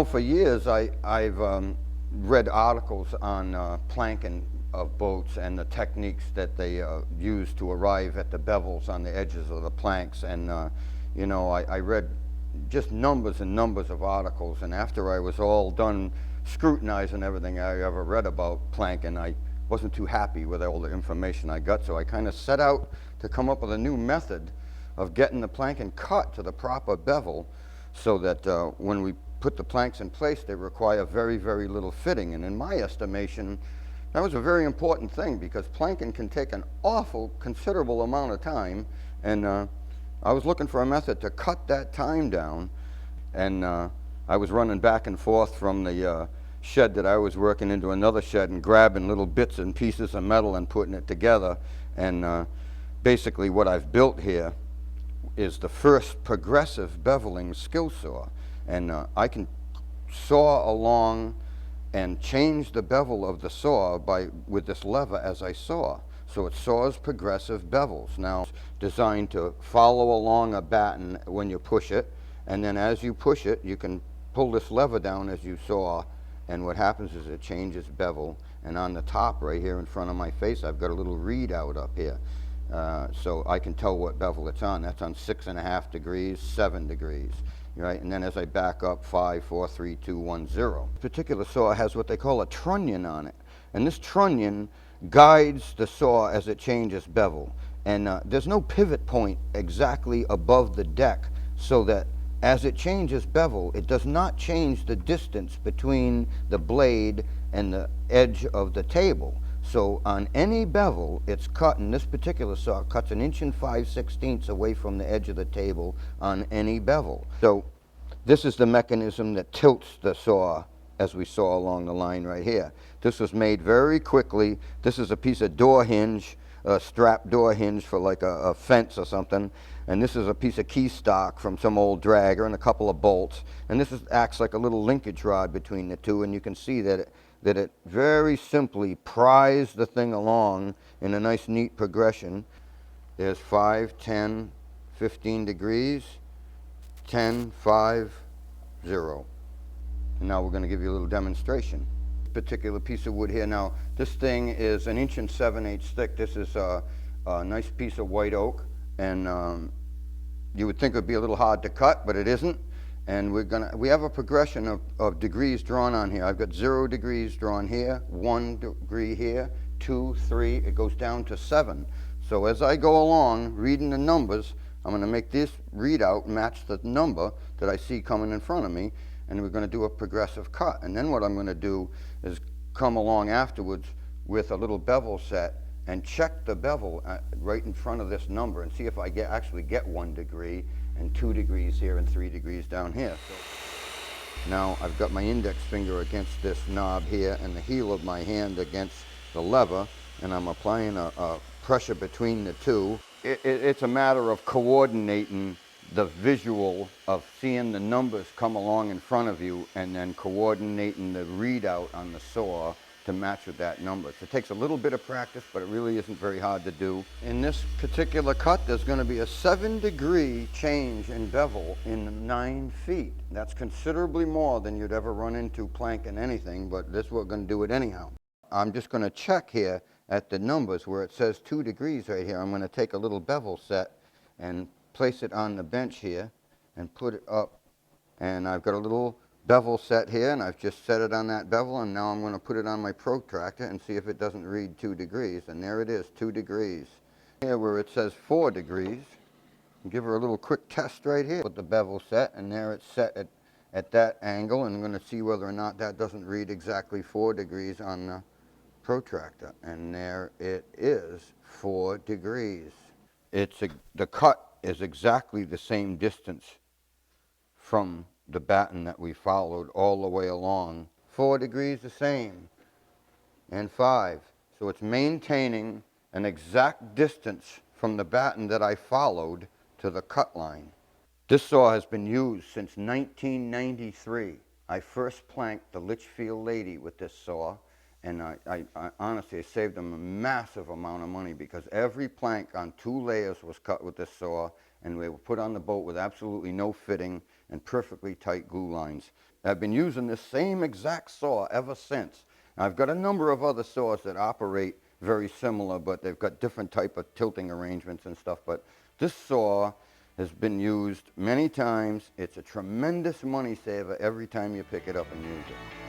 know, for years I've read articles on planking of boats and the techniques that they use to arrive at the bevels on the edges of the planks. And, you know, I read just numbers and numbers of articles. And after I was all done scrutinizing everything I ever read about planking, I wasn't too happy with all the information I got. So I kind of set out to come up with a new method of getting the planking cut to the proper bevel, so that when we put the planks in place, they require very, very little fitting. And in my estimation, that was a very important thing, because planking can take an awful considerable amount of time. And I was looking for a method to cut that time down. And I was running back and forth from the shed that I was working into another shed and grabbing little bits and pieces of metal and putting it together. And basically what I've built here is the first progressive beveling skill saw. And I can saw along and change the bevel of the saw with this lever as I saw. So it saws progressive bevels. Now, it's designed to follow along a batten when you push it, and then as you push it, you can pull this lever down as you saw, and what happens is it changes bevel. And on the top right here in front of my face, I've got a little readout up here. So I can tell what bevel it's on. That's on 6.5 degrees, 7 degrees, right? And then as I back up, 5, 4, 3, 2, 1, 0. This particular saw has what they call a trunnion on it. And this trunnion guides the saw as it changes bevel. And there's no pivot point exactly above the deck, so that as it changes bevel, it does not change the distance between the blade and the edge of the table. So on any bevel, it's cut, and this particular saw cuts 1 5/16 inches away from the edge of the table on any bevel. So this is the mechanism that tilts the saw, as we saw along the line right here. This was made very quickly. This is a piece of door hinge, a strap door hinge for like a fence or something. And this is a piece of key stock from some old dragger and a couple of bolts. And this acts like a little linkage rod between the two, and you can see that it very simply pries the thing along in a nice neat progression. There's 5, 10, 15 degrees, 10, 5, 0. And now we're going to give you a little demonstration. This particular piece of wood here, now this thing is 1 7/8 inches thick. This is a nice piece of white oak, and you would think it would be a little hard to cut, but it isn't. And we have a progression of degrees drawn on here. I've got 0 degrees drawn here, 1 degree here, 2, 3, it goes down to 7. So as I go along reading the numbers, I'm going to make this readout match the number that I see coming in front of me, and we're going to do a progressive cut. And then what I'm going to do is come along afterwards with a little bevel set and check the bevel right in front of this number and see if I actually get 1 degree and 2 degrees here and 3 degrees down here. So now I've got my index finger against this knob here and the heel of my hand against the lever, and I'm applying a pressure between the two. It's a matter of coordinating the visual of seeing the numbers come along in front of you and then coordinating the readout on the saw to match with that number. So it takes a little bit of practice, but it really isn't very hard to do. In this particular cut, there's going to be a 7-degree change in bevel in 9 feet. That's considerably more than you'd ever run into planking anything, but this we're going to do it anyhow. I'm just going to check here at the numbers where it says 2 degrees right here. I'm going to take a little bevel set and place it on the bench here and put it up. And I've got a little bevel set here, and I've just set it on that bevel, and now I'm going to put it on my protractor and see if it doesn't read 2 degrees. And there it is, 2 degrees. Here where it says 4 degrees, give her a little quick test right here with the bevel set, and there it's set at that angle, and I'm going to see whether or not that doesn't read exactly 4 degrees on the protractor. And there it is, 4 degrees. The cut is exactly the same distance from the batten that we followed all the way along. 4 degrees the same, and 5. So it's maintaining an exact distance from the batten that I followed to the cut line. This saw has been used since 1993. I first planked the Litchfield Lady with this saw, and I honestly saved them a massive amount of money, because every plank on 2 layers was cut with this saw, and they were put on the boat with absolutely no fitting and perfectly tight glue lines. I've been using this same exact saw ever since. I've got a number of other saws that operate very similar, but they've got different type of tilting arrangements and stuff. But this saw has been used many times. It's a tremendous money saver every time you pick it up and use it.